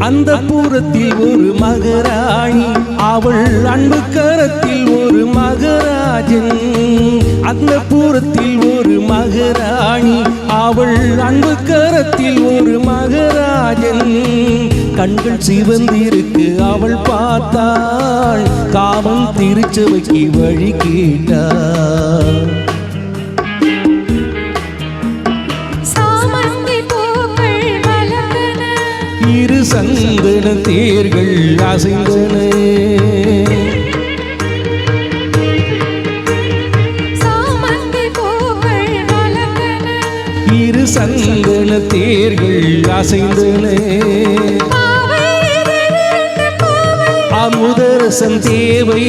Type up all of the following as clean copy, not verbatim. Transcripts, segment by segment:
அந்த புறத்தில் ஒரு மகராணி, அவள் அன்பு கரத்தில் ஒரு மகராஜன். அந்த புறத்தில் ஒரு மகராணி, அவள் அன்பு கரத்தில் ஒரு மகராஜன். கண்கள் சிவந்திருக்கு அவள் பார்த்தாள், காவல் திருச்சபைக்கு வழி கேட்டாள். இரு சந்தன தேர்கள் அசைந்தன, இரு சந்தன தேர்கள் அசைந்தன. அமுதரசம் தேவை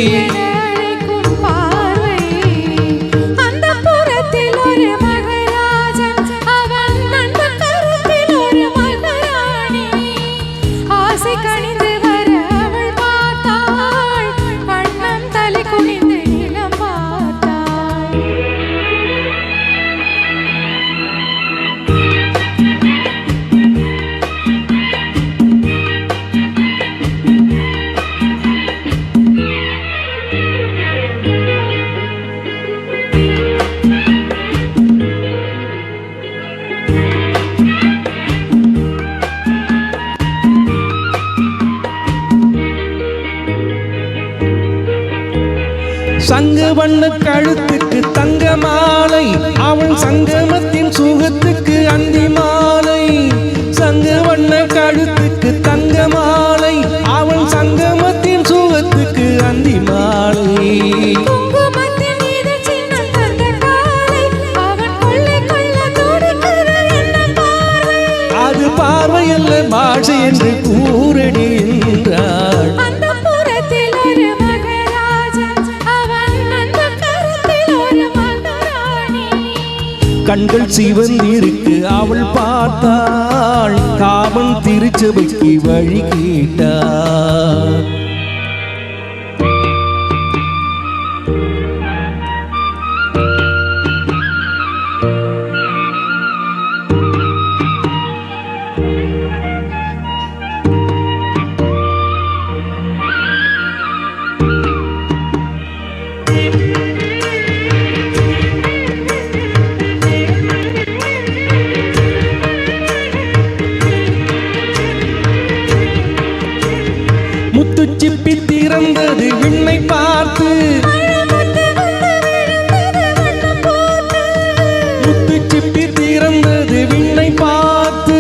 சங்க வண்ண கழுத்துக்கு தங்க மாலை, அவள் சங்கமத்தின் சுகத்துக்கு அந்தி மாலை. சங்க வண்ண கழுத்துக்கு தங்க மாலை, அவள் சங்கமத்தின் சுகத்துக்கு அந்தி மாலை. அது பார்வையல்ல பாஷை என்று கூறடி என்றாள். கண்கள் சிவந்திருக்கு அவள் பார்த்தாள், காவல் திருச்சபைக்கு வழி கேட்டாள். முத்துச்சிப்பி திறந்தது விண்ணை பார்த்து, முத்துச்சிப்பி திறந்தது விண்ணை பார்த்து.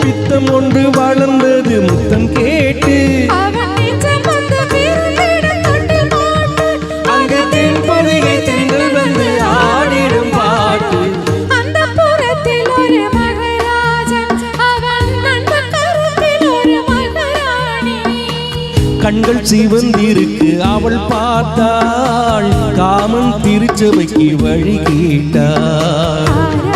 பித்தம் ஒன்று வளர்ந்தது முத்தம் கேட்டு, அங்கு தென்பொதிகை தென்றல் வந்து ஆடிடும் பாட்டு. கண்கள் சிவந்திருக்கு அவள் பார்த்தாள், காமன் திருச்சபைக்கு வழி கேட்டாள்.